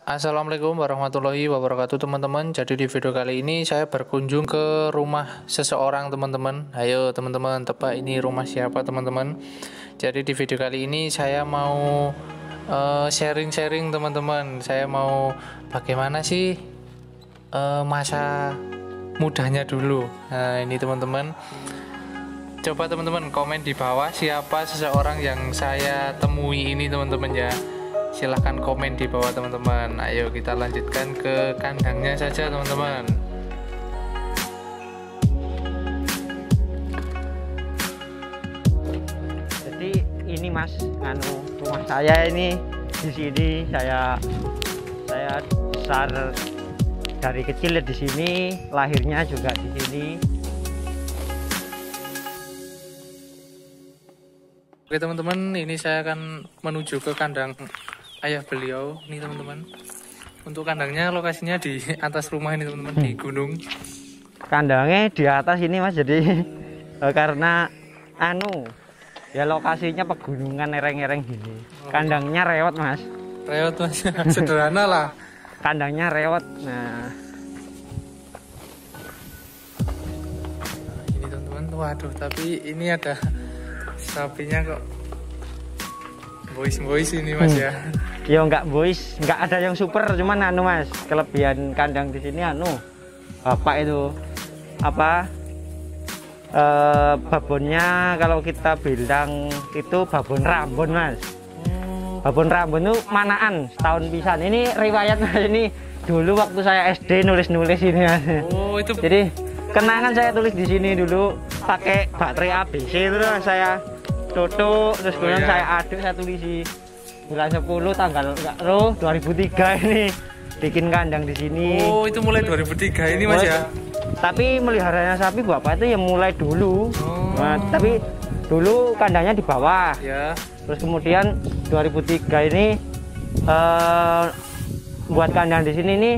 Assalamualaikum warahmatullahi wabarakatuh teman-teman. Jadi di video kali ini saya berkunjung ke rumah seseorang teman-teman. Ayo teman-teman, tebak ini rumah siapa teman-teman. Jadi di video kali ini saya mau sharing-sharing teman-teman. Saya mau bagaimana sih masa mudanya dulu. Nah ini teman-teman, coba teman-teman komen di bawah siapa seseorang yang saya temui ini teman-teman ya. Silahkan komen di bawah teman-teman. Ayo kita lanjutkan ke kandangnya saja teman-teman. Jadi ini Mas, rumah saya ini di sini. Saya besar dari kecil di sini, lahirnya juga di sini. Oke teman-teman, ini saya akan menuju ke kandang ayah beliau nih teman-teman. Untuk kandangnya lokasinya di atas rumah ini teman-teman, di gunung. Kandangnya di atas ini Mas, jadi karena ya lokasinya pegunungan, ereng-ereng gini. Kandangnya rewot Mas. Rewot Mas, sederhana lah. Kandangnya rewot. Nah ini teman-teman, waduh tapi ini ada sapinya kok boys ini Mas ya. Ya enggak boys, enggak ada yang super, cuman Mas, kelebihan kandang di sini bapak itu babonnya kalau kita bilang itu babon Rambon Mas. Babon Rambon itu manaan setahun pisan. Ini riwayat Mas, ini dulu waktu saya SD nulis-nulis ini Mas. Oh itu. Jadi kenangan saya tulis di sini dulu pakai baterai ABC, terus saya tutup, terus kemudian saya aduk, saya tulis di bulan 10 tanggal 2003 ini bikin kandang di sini. Oh itu mulai 2003 ini Mas ya. Tapi meliharanya sapi bapak itu yang mulai dulu. Nah, tapi dulu kandangnya di bawah ya. Terus kemudian 2003 ini buat kandang di sini nih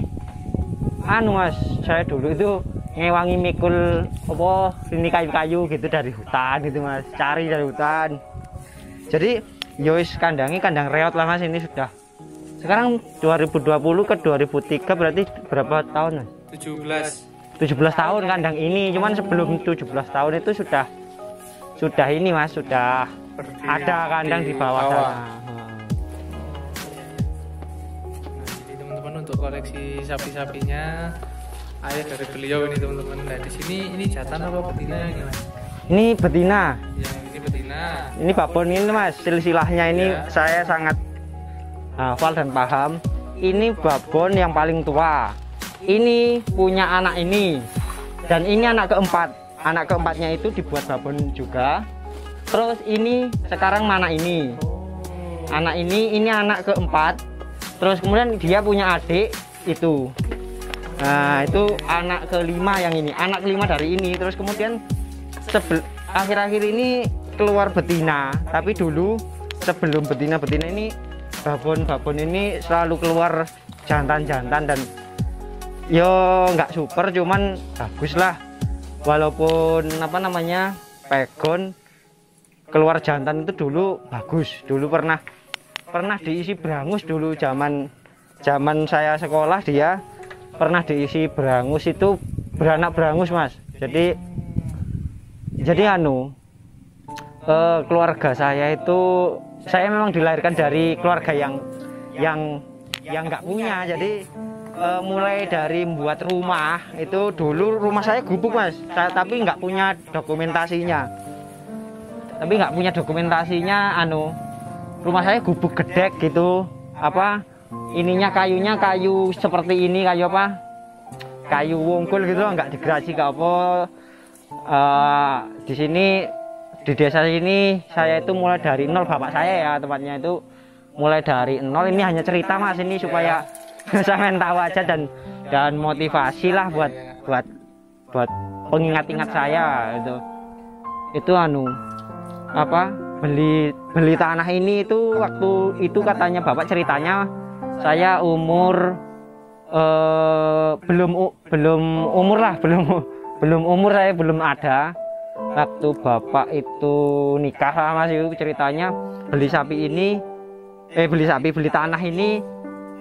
Mas, saya dulu itu ngewangi mikul ini kayu-kayu gitu dari hutan gitu Mas, cari dari hutan. Jadi yois kandang reot lah Mas, ini sudah sekarang 2020 ke 2003 berarti berapa tahun Mas? 17 tahun kandang ini. Cuman sebelum 17 tahun itu sudah ini Mas, sudah ada kandang di bawah sana. Jadi teman-teman, untuk koleksi sapi-sapinya ayah dari beliau ini teman-teman. Nah di sini ini jantan apa betina ini Mas? Ini betina. Yang ini betina. Ini babon ini Mas, silsilahnya ini ya. Saya sangat hafal dan paham. Ini babon yang paling tua. Ini punya anak ini, dan ini anak keempat. Anak keempatnya itu dibuat babon juga. Terus ini sekarang mana ini? Anak ini anak keempat. Terus kemudian dia punya adik itu. Nah itu anak kelima yang ini, anak kelima dari ini. Terus kemudian akhir-akhir ini keluar betina. Tapi dulu sebelum betina-betina ini, babon-babon ini selalu keluar jantan-jantan, dan yo nggak super, cuman bagus lah. Walaupun pegon keluar jantan itu dulu bagus. Dulu pernah diisi berangus dulu zaman saya sekolah, dia pernah diisi berangus, itu beranak berangus Mas. Jadi keluarga saya itu, saya memang dilahirkan dari keluarga yang nggak punya. Jadi mulai dari membuat rumah itu, dulu rumah saya gubuk Mas, tapi nggak punya dokumentasinya. Rumah saya gubuk gedek gitu, ininya kayu seperti ini, kayu wungkul gitu, nggak digerasi ke apa. Di sini di desa ini saya itu mulai dari nol, bapak saya ya tempatnya itu mulai dari nol. Ini hanya cerita Mas, ini supaya saya tahu aja dan motivasi lah buat pengingat-ingat saya itu beli tanah ini itu waktu itu katanya bapak ceritanya saya umur belum umur, saya belum ada waktu bapak itu nikah sama Mas. Itu ceritanya beli tanah ini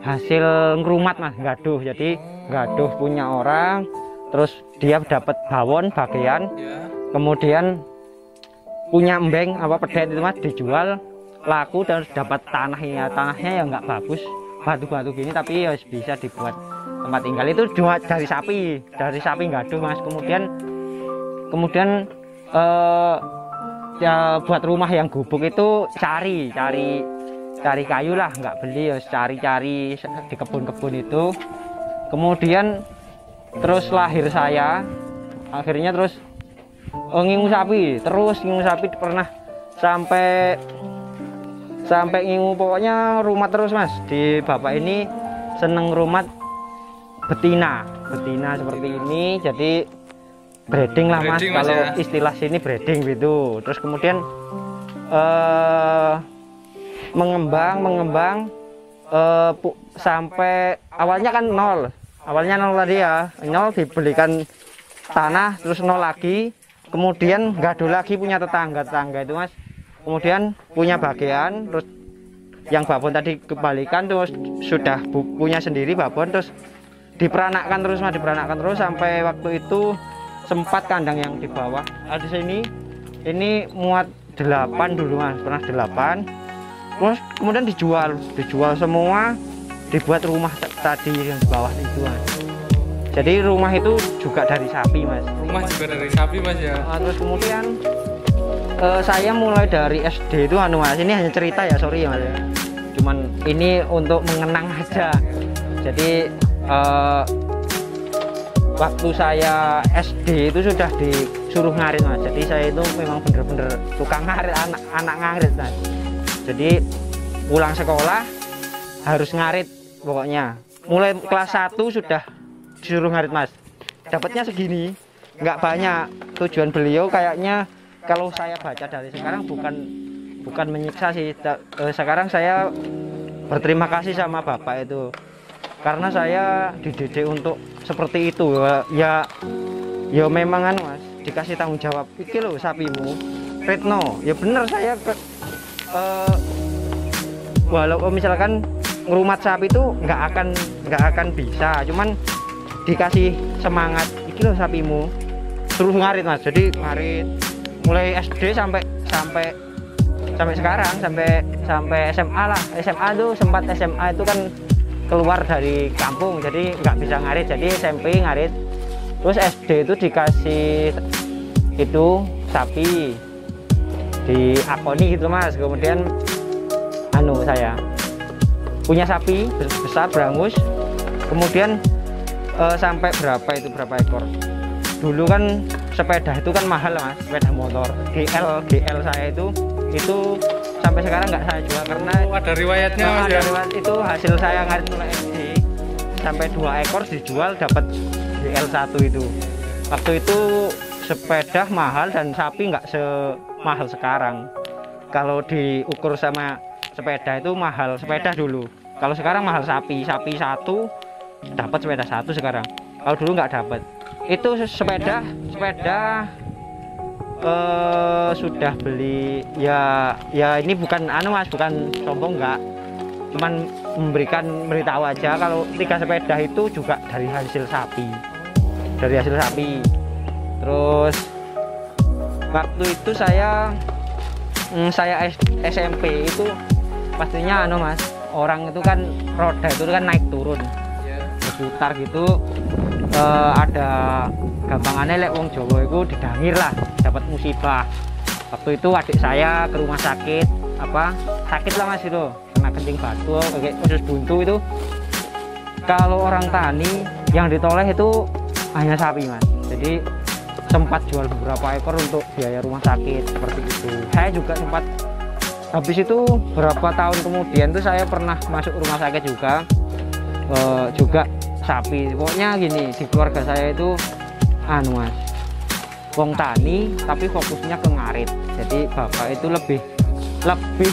hasil ngerumat mas, gaduh. Jadi gaduh punya orang, terus dia dapat bawon bagian, kemudian punya embeng apa pedet itu mas, dijual laku dan dapat tanahnya. Tanahnya ya nggak bagus, batu-batu gini, tapi ya bisa dibuat tempat tinggal. Itu dari sapi gaduh mas. Kemudian ya buat rumah yang gubuk itu cari kayu lah, nggak beli, ya cari di kebun-kebun itu. Kemudian terus lahir saya, akhirnya terus ngingu sapi pernah sampai ngingu, pokoknya rumat terus mas. Di bapak ini seneng rumat betina seperti ini, jadi breeding lah mas, kalau ya? Istilah sini breeding gitu. Terus kemudian mengembang sampai awalnya kan nol tadi ya, nol, dibelikan tanah, terus nol lagi, kemudian gaduh lagi punya tetangga itu mas, kemudian punya bagian, terus yang babon tadi kembalikan, terus sudah punya sendiri babon, terus diperanakkan terus sampai waktu itu sempat kandang yang di bawah ada sini, ini muat 8 dulu mas, pernah 8, terus kemudian dijual semua, dibuat rumah tadi yang di bawah itu mas. Jadi rumah itu juga dari sapi mas. Rumah juga dari sapi mas ya. Terus kemudian saya mulai dari SD itu mas, ini hanya cerita ya, sorry ya mas, cuman ini untuk mengenang aja. Jadi waktu saya SD itu sudah disuruh ngarit mas. Jadi saya itu memang bener-bener tukang ngarit, anak ngarit mas. Jadi pulang sekolah harus ngarit pokoknya. Mulai kelas 1 sudah disuruh ngarit mas. Dapatnya segini, nggak banyak. Tujuan beliau kayaknya kalau saya baca dari sekarang bukan menyiksa sih. Sekarang saya berterima kasih sama bapak itu, karena saya dididik untuk seperti itu ya memang kan mas, dikasih tanggung jawab, iki loh sapimu Retno, ya bener. Saya walaupun misalkan ngerumat sapi itu nggak akan bisa, cuman dikasih semangat, iki loh sapimu, terus ngarit mas. Jadi ngarit mulai SD sampai sekarang, sampai SMA lah. SMA tuh sempat, SMA itu kan keluar dari kampung, jadi nggak bisa ngarit, jadi SMP ngarit. Terus SD itu dikasih itu sapi, diakoni gitu mas. Kemudian saya punya sapi besar berangus, kemudian sampai berapa ekor. Dulu kan sepeda itu kan mahal mas, sepeda motor GL saya itu sampai sekarang nggak saya jual, karena ada riwayatnya mas, ada riwayat itu hasil saya ngarit mulai SD, sampai 2 ekor dijual dapat GL1 itu. Waktu itu sepeda mahal dan sapi nggak semahal sekarang. Kalau diukur sama sepeda itu mahal sepeda dulu, kalau sekarang mahal sapi satu dapat sepeda 1 sekarang. Kalau dulu nggak dapat. Itu sepeda sudah beli ya ini bukan mas, bukan sombong, nggak, cuman memberitahu aja kalau 3 sepeda itu juga dari hasil sapi. Terus waktu itu saya SMP itu pastinya mas, orang itu kan roda itu kan naik turun berputar gitu, ada gampangannya lek wong Jawa itu didangir lah, dapat musibah. Waktu itu adik saya ke rumah sakit lah mas, itu kena kencing batu kayak usus buntu itu. Kalau orang tani yang ditoleh itu hanya sapi mas, jadi sempat jual beberapa ekor untuk biaya rumah sakit seperti itu. Saya juga sempat, habis itu berapa tahun kemudian tuh saya pernah masuk rumah sakit juga sapi. Pokoknya gini, di keluarga saya itu mas, wong tani tapi fokusnya ke ngarit. Jadi bapak itu lebih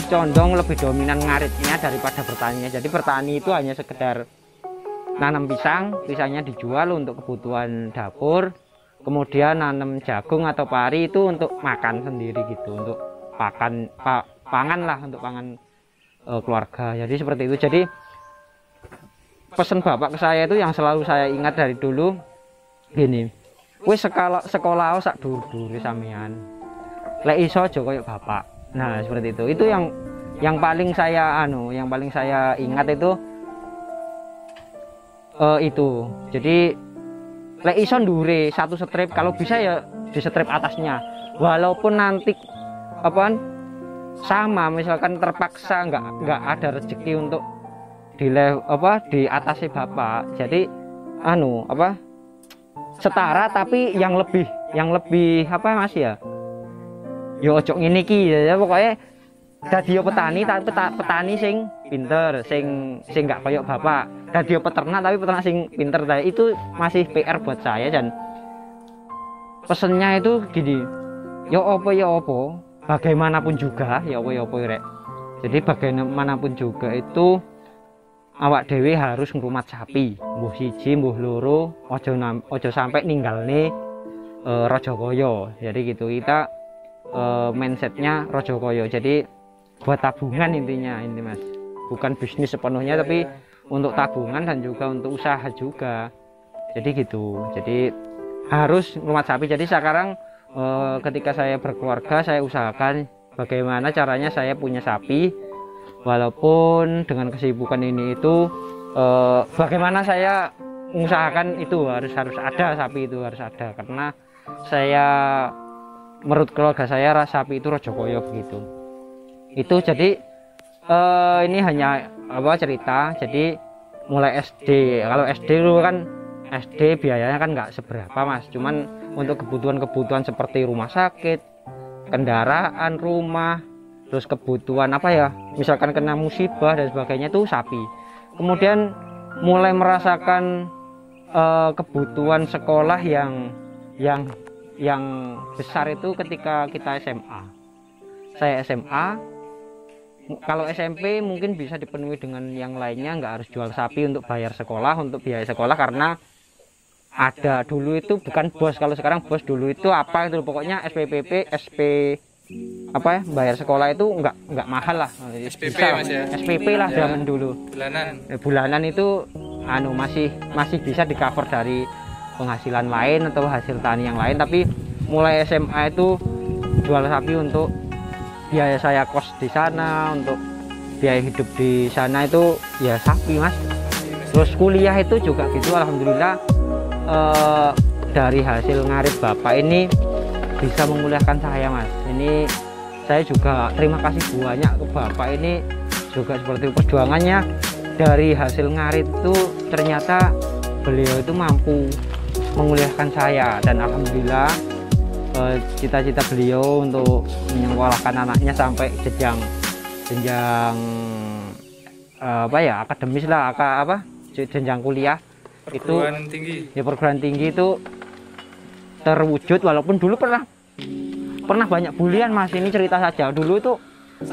condong, lebih dominan ngaritnya daripada bertaninya. Jadi bertani itu hanya sekedar nanam pisangnya dijual untuk kebutuhan dapur, kemudian nanam jagung atau pari itu untuk makan sendiri gitu, untuk pangan lah, untuk pangan keluarga. Jadi seperti itu. Jadi pesan bapak ke saya itu yang selalu saya ingat dari dulu gini, wis sekolah sak dur-dur sampean, lek iso aja koyo bapak. Nah seperti itu yang paling saya ingat itu jadi lek iso ndure satu strip, kalau bisa ya di strip atasnya, walaupun nanti sama misalkan terpaksa nggak ada rezeki untuk di atasnya bapak, jadi setara tapi yang lebih mas ya ojo ngene iki ya pokoknya dadi petani tapi petani sing pinter, sing nggak koyok bapak, dadi peternak tapi peternak sing pinter. Itu masih PR buat saya, dan pesennya itu gini, ya apa bagaimanapun juga ya apa rek, jadi bagaimanapun juga itu awak dewe harus ngrumat sapi, mbuh siji mbuh loro, ojo sampai ninggalne raja kaya. Jadi gitu kita mindsetnya raja kaya, jadi buat tabungan intinya ini mas, bukan bisnis sepenuhnya tapi untuk tabungan dan juga untuk usaha juga. Jadi gitu, jadi harus ngrumat sapi. Jadi sekarang ketika saya berkeluarga, saya usahakan bagaimana caranya saya punya sapi, walaupun dengan kesibukan ini itu bagaimana saya mengusahakan itu harus ada sapi, itu harus ada, karena saya menurut keluarga saya sapi itu raja kaya begitu. Itu jadi ini hanya cerita. Jadi mulai SD, kalau SD dulu kan SD biayanya kan nggak seberapa mas, cuman untuk kebutuhan seperti rumah sakit, kendaraan, rumah, terus kebutuhan misalkan kena musibah dan sebagainya itu sapi. Kemudian mulai merasakan kebutuhan sekolah yang besar itu ketika kita SMA. Saya SMA, kalau SMP mungkin bisa dipenuhi dengan yang lainnya, nggak harus jual sapi untuk bayar sekolah, untuk biaya sekolah, karena ada dulu itu bukan bos, kalau sekarang bos, dulu itu itu pokoknya SPPP, bayar sekolah itu nggak mahal lah, SPP ya, mas ya? SPP lah ya, zaman dulu bulanan itu masih bisa di cover dari penghasilan lain atau hasil tani yang lain. Tapi mulai SMA itu jual sapi untuk biaya saya kos di sana, untuk biaya hidup di sana itu ya sapi mas. Terus kuliah itu juga gitu, alhamdulillah dari hasil ngarit bapak ini bisa menguliahkan saya mas. Ini saya juga terima kasih banyak ke bapak ini, juga seperti perjuangannya dari hasil ngarit itu ternyata beliau itu mampu menguliahkan saya, dan alhamdulillah cita-cita beliau untuk menyekolahkan anaknya sampai jenjang akademis lah, jenjang kuliah perguruan tinggi itu terwujud. Walaupun dulu pernah banyak bulian mas. Ini cerita saja, dulu itu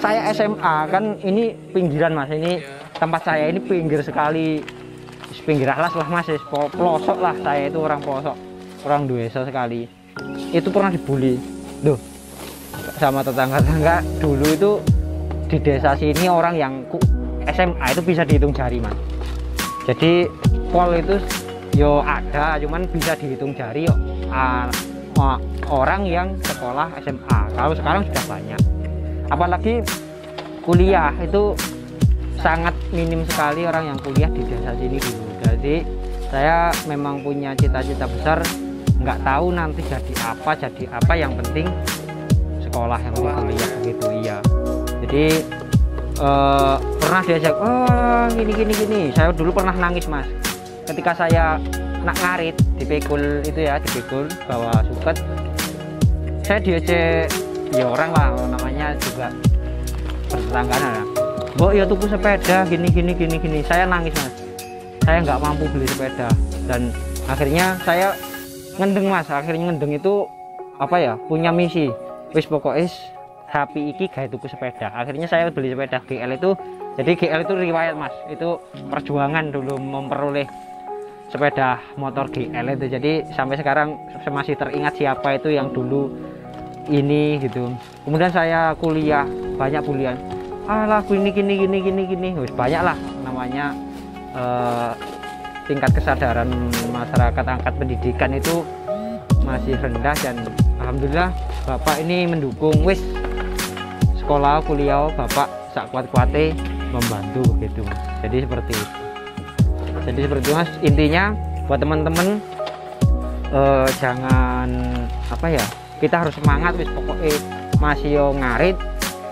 saya SMA kan, ini pinggiran mas, ini tempat saya ini pinggir sekali, pinggir alas lah mas, pelosok lah, saya itu orang pelosok, orang desa sekali. Itu pernah dibully sama tetangga-tetangga. Dulu itu di desa sini orang yang SMA itu bisa dihitung jari mas. Jadi pol itu ada, cuman bisa dihitung jari orang yang sekolah SMA. Kalau sekarang sudah banyak, apalagi kuliah itu sangat minim sekali orang yang kuliah di desa sini dulu. Jadi saya memang punya cita-cita besar, nggak tahu nanti jadi apa, yang penting sekolah, yang penting kuliah gitu. Iya, jadi pernah diajak gini. Saya dulu pernah nangis mas ketika saya nak ngarit di Pikul itu ya, di Pikul bawa suket. Saya diajak ya orang lah, namanya juga bertetanggaan lah, mbok ya tuku sepeda gini. Saya nangis mas, saya nggak mampu beli sepeda, dan akhirnya saya ngendeng mas. Akhirnya ngendeng itu punya misi, wis pokoknya sapi iki gawe tuku sepeda. Akhirnya saya beli sepeda GL itu. Jadi GL itu riwayat mas, itu perjuangan dulu memperoleh sepeda motor GL itu. Jadi sampai sekarang masih teringat siapa itu yang dulu ini gitu. Kemudian saya kuliah, banyak bulian, gini, wis banyak lah namanya tingkat kesadaran masyarakat angkat pendidikan itu masih rendah, dan alhamdulillah Bapak ini mendukung, wis sekolah kuliah Bapak sak kuat-kuate membantu gitu Mas. Jadi seperti itu. Jadi seperti itu Mas, intinya buat teman-teman jangan apa ya, kita harus semangat wis, pokoknya masih yo ngarit.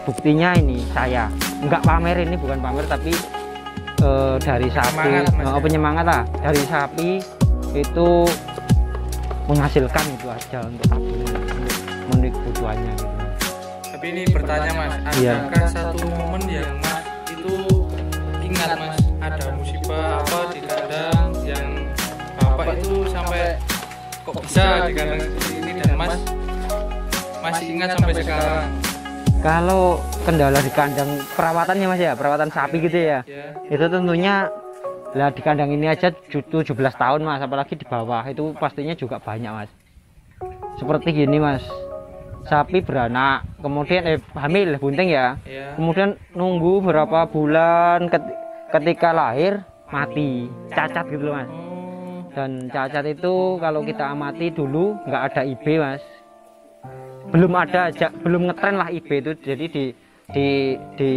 Buktinya ini saya enggak pamer, ini bukan pamer tapi dari sapi penyemangat lah, dari sapi itu menghasilkan itu aja untuk memenuhi kebutuhannya gitu. Tapi ini bertanya Mas, adakah satu momen yang Mas itu ingat Mas, ada musibah apa di kandang yang Bapak itu sampai kok bisa di kandang ini dan Mas masih ingat sampai sekarang? Kalau kendala di kandang perawatannya Mas ya, perawatan sapi gitu ya, itu tentunya lah di kandang ini aja 17 tahun Mas, apalagi di bawah itu pastinya juga banyak Mas. Seperti gini Mas, sapi beranak, kemudian hamil bunting ya, kemudian nunggu berapa bulan, ketika lahir mati, cacat gitu loh Mas. Dan cacat itu kalau kita amati dulu nggak ada IB Mas, belum ada, belum ngetren lah IB itu. Jadi di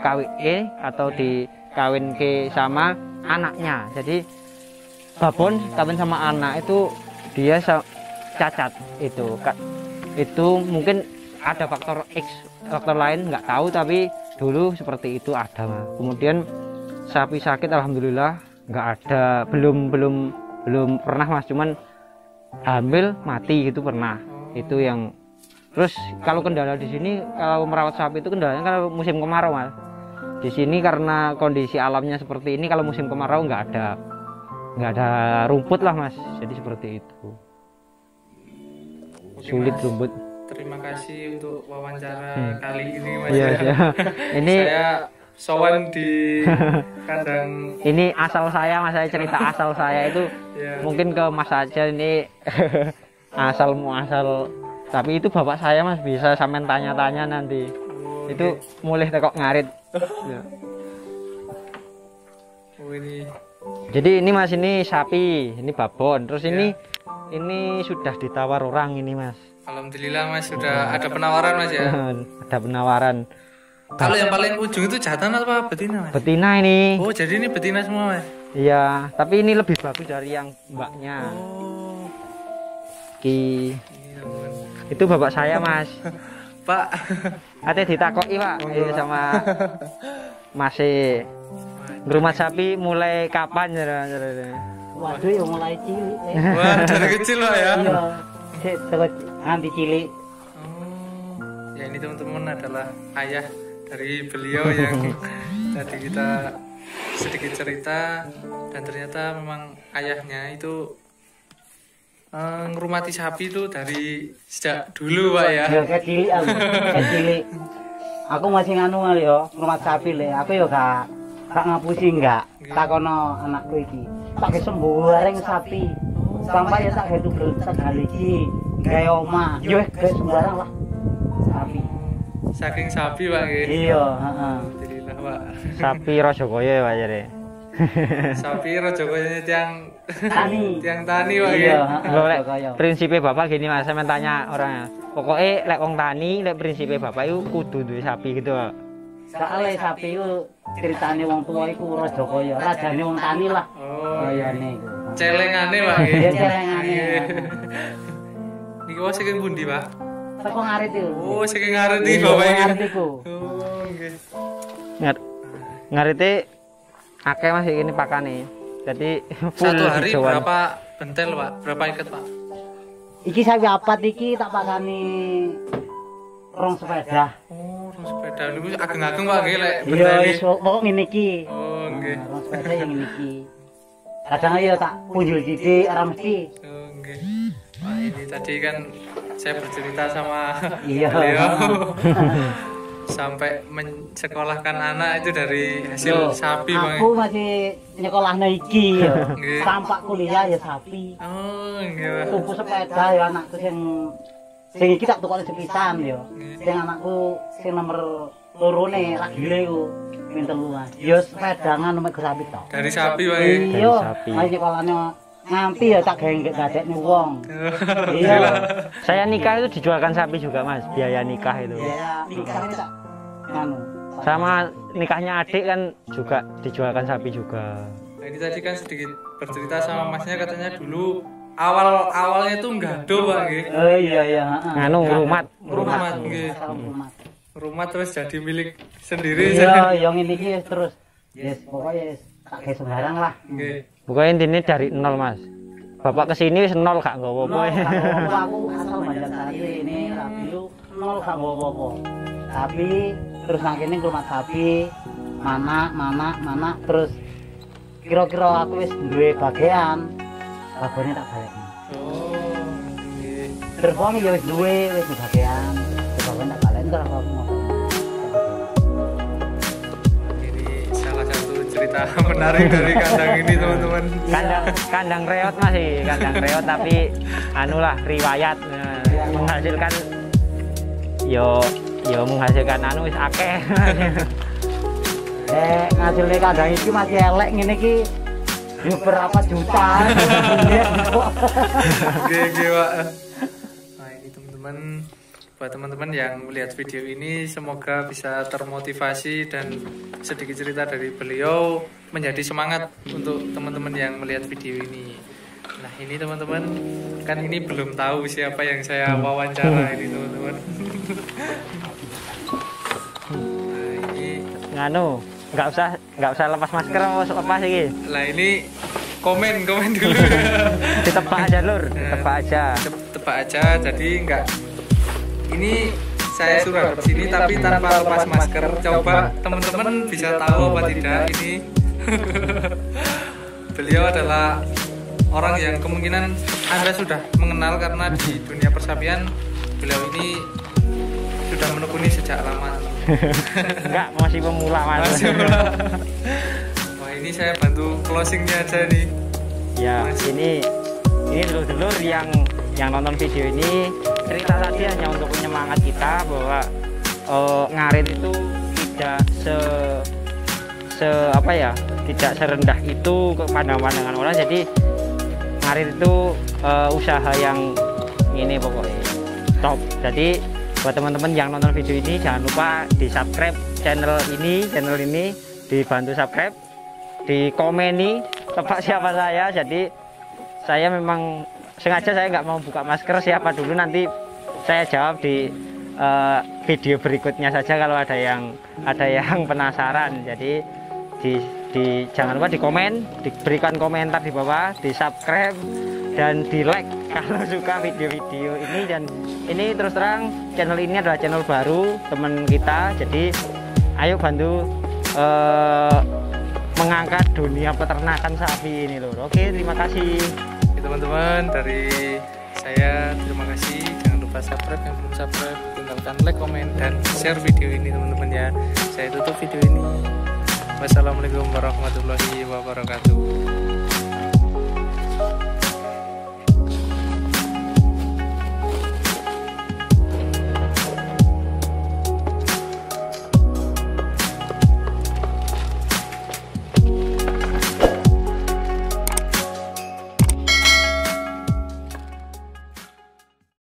KWE atau di kawin ke sama anaknya, jadi babon kawin sama anak itu dia cacat itu mungkin ada faktor X, faktor lain nggak tahu, tapi dulu seperti itu ada Mas. Kemudian sapi sakit alhamdulillah nggak ada, belum pernah Mas, cuman hamil mati itu pernah, itu yang. Terus kalau kendala di sini, kalau merawat sapi itu kendalanya kalau musim kemarau Mas. Di sini karena kondisi alamnya seperti ini, kalau musim kemarau nggak ada rumput lah Mas. Jadi seperti itu. Sulit Mas, rumput. Terima kasih untuk wawancara kali ini Mas. Iya. Ini saya sowan di kandang. Ini asal saya Mas, saya cerita asal saya itu mungkin ke Mas aja ini asal muasal. Tapi itu bapak saya Mas, bisa sampean tanya-tanya nanti. Itu mulai tekok ngarit. Jadi ini Mas, ini sapi, ini babon. Terus ini sudah ditawar orang ini Mas. Alhamdulillah Mas, sudah ada penawaran Mas ya. Ada penawaran. Kalau yang paling ujung itu jantan atau betina Mas? Betina ini. Oh, jadi ini betina semua Mas? Iya, tapi ini lebih bagus dari yang mbaknya. Itu bapak saya Mas. Pak, ate ditakoki Pak sama masih rumah sapi mulai kapan ya? Waduh ya mulai cilik. Wah, dari kecil Pak ya? Iya, terus nganti cilik. Ya ini teman-teman adalah ayah dari beliau yang tadi kita sedikit cerita, dan ternyata memang ayahnya itu ngerumati sapi itu dari sejak dulu Pak ya. Ya kecil aku, kecil. Aku masih nganu kali yo, ngrumat sapi le. Aku yo gak ngapusi enggak. Takono anakku iki. Tak sembarang sapi. Sampai ya tak itu bertegali iki. Gawe omah. Yo gak sembarang lah. Sapi. Saking sapi Pak nggih. Iya, heeh. Alhamdulillah Pak. Sapi Rajakoya ya Pak jare. Sapi Rajakoya tiang Tani. tiang tani Pak Iya, nggih. Prinsipnya bapak gini Mas, saya tanya orangnya. Pokoknya lek wong tani, lek prinsipnya bapak itu kudu duwe sapi gitu. Soale sapi itu ceritane wong tua iku Rajakoya, rajane wong tani lah. Oh iya niku. celengane Pak nggih. Iya celengane. Niki wae saking pundi Pak? Teko ngarit itu. Oh saking ngarit iki Bapak iki. Ngarit iku. Oh nggih. Ngarite akeh Mas ini pakane. Jadi full Satu hari hijauan. berapa bentel Pak? Berapa ikat Pak? Iki sapi apat iki tak pakani rong sepeda. Oh, rong sepeda niku ageng-ageng Pak nggih lek Iya, bentel wis iki. pokok ngene iki. Oh nggih. Rong sepeda yang ngene iki. Kadang ayo tak punjul didik ora mesti. Oh nggih. Wah, ini tadi kan saya bercerita sama Iya. beliau sampai mensekolahkan anak itu dari hasil sapi Bang. Aku masih nyekolahno iki ya. Nggih. Sampak kuliah ya sapi. Oh nggih. Tuku sepeda ya anakku sing iki tak tukokne sepisan ya. Sing anakku sing nomor lorone lagi le ku. ping 3. Ya sepedangan mek sapi tok. Dari sapi wae. Iya, sapi. ayo nyekolane nganti ya tak gawe dadekne wong. Iya. Saya nikah itu dijualkan sapi juga Mas, biaya nikah itu. Ya, nikahnya tak anu. Sama nikahnya adik kan juga dijualkan sapi juga. Nah, ini tadi kan sedikit bercerita sama masnya katanya dulu awalnya tuh enggak do Pak nggih. Oh iya iya, heeh. Nganu rumat. Rumah nggih. Rumah. Rumah terus jadi milik sendiri. Iya, yang ini iki terus. Yes, pokoknya tak gawe sembarang lah. Nggih. Pokoknya intinya dari nol Mas. Bapak kesini wis nol gak nggawa apa. Nol, gak apa-apa. Aku asal Banjarsari ini rapi lu nol gak apa-apa. Tapi terus nang kene rumah sapi, mana terus kira-kira aku wis duwe bagian. Babone tak balekno. Oh. Nggih. Terus wong ya wis duwe bagian. Babone tak balekno terus aku ngomong. Ini salah satu cerita menarik dari kandang ini teman-teman. Kandang reot masih, kandang reot tapi anulah riwayat menghasilkan yo menghasilkan anu wis akeh. Ngasilnya kandang iki masih elek ngene iki yo berapa juta. Oke, Pak. Nah, ini teman-teman, buat teman-teman yang melihat video ini semoga bisa termotivasi dan sedikit cerita dari beliau menjadi semangat untuk teman-teman yang melihat video ini. Nah, ini teman-teman, kan ini belum tahu siapa yang saya wawancara ini teman-teman. Nah, ini Nganu, nggak usah lepas masker, lepas iki. lah ini komen dulu. Ditebak aja Lur, ditebak aja. Tebak aja, jadi enggak. Ini saya suruh hadap sini tapi tanpa lepas masker. Coba teman-teman bisa tahu apa tidak ini. Beliau adalah orang yang kemungkinan Anda sudah mengenal karena di dunia persapian beliau ini sudah menekuni sejak lama. Enggak, masih pemula Mas. Masih pemula. Wah, ini saya bantu closingnya aja nih. Ya, ini dulur-dulur yang nonton video ini, cerita tadi hanya untuk penyemangat kita bahwa ngarit itu tidak tidak serendah itu ke pandangan orang. Jadi ngarit itu usaha yang ini pokoknya top. Jadi buat teman-teman yang nonton video ini jangan lupa di subscribe channel ini, dibantu subscribe, di komeni tebak siapa saya. Jadi saya memang sengaja saya nggak mau buka masker, siapa dulu nanti saya jawab di video berikutnya saja kalau ada yang penasaran. Jadi jangan lupa di komen, diberikan komentar di bawah, di subscribe dan di like kalau suka video-video ini. Dan ini terus terang channel ini adalah channel baru teman kita, jadi ayo bantu mengangkat dunia peternakan sapi ini loh. Oke, terima kasih. Oke, teman-teman, dari saya terima kasih. Jangan lupa subscribe, yang belum subscribe tinggalkan like, komen, dan share video ini teman-teman ya. Saya tutup video ini. Wassalamualaikum warahmatullahi wabarakatuh.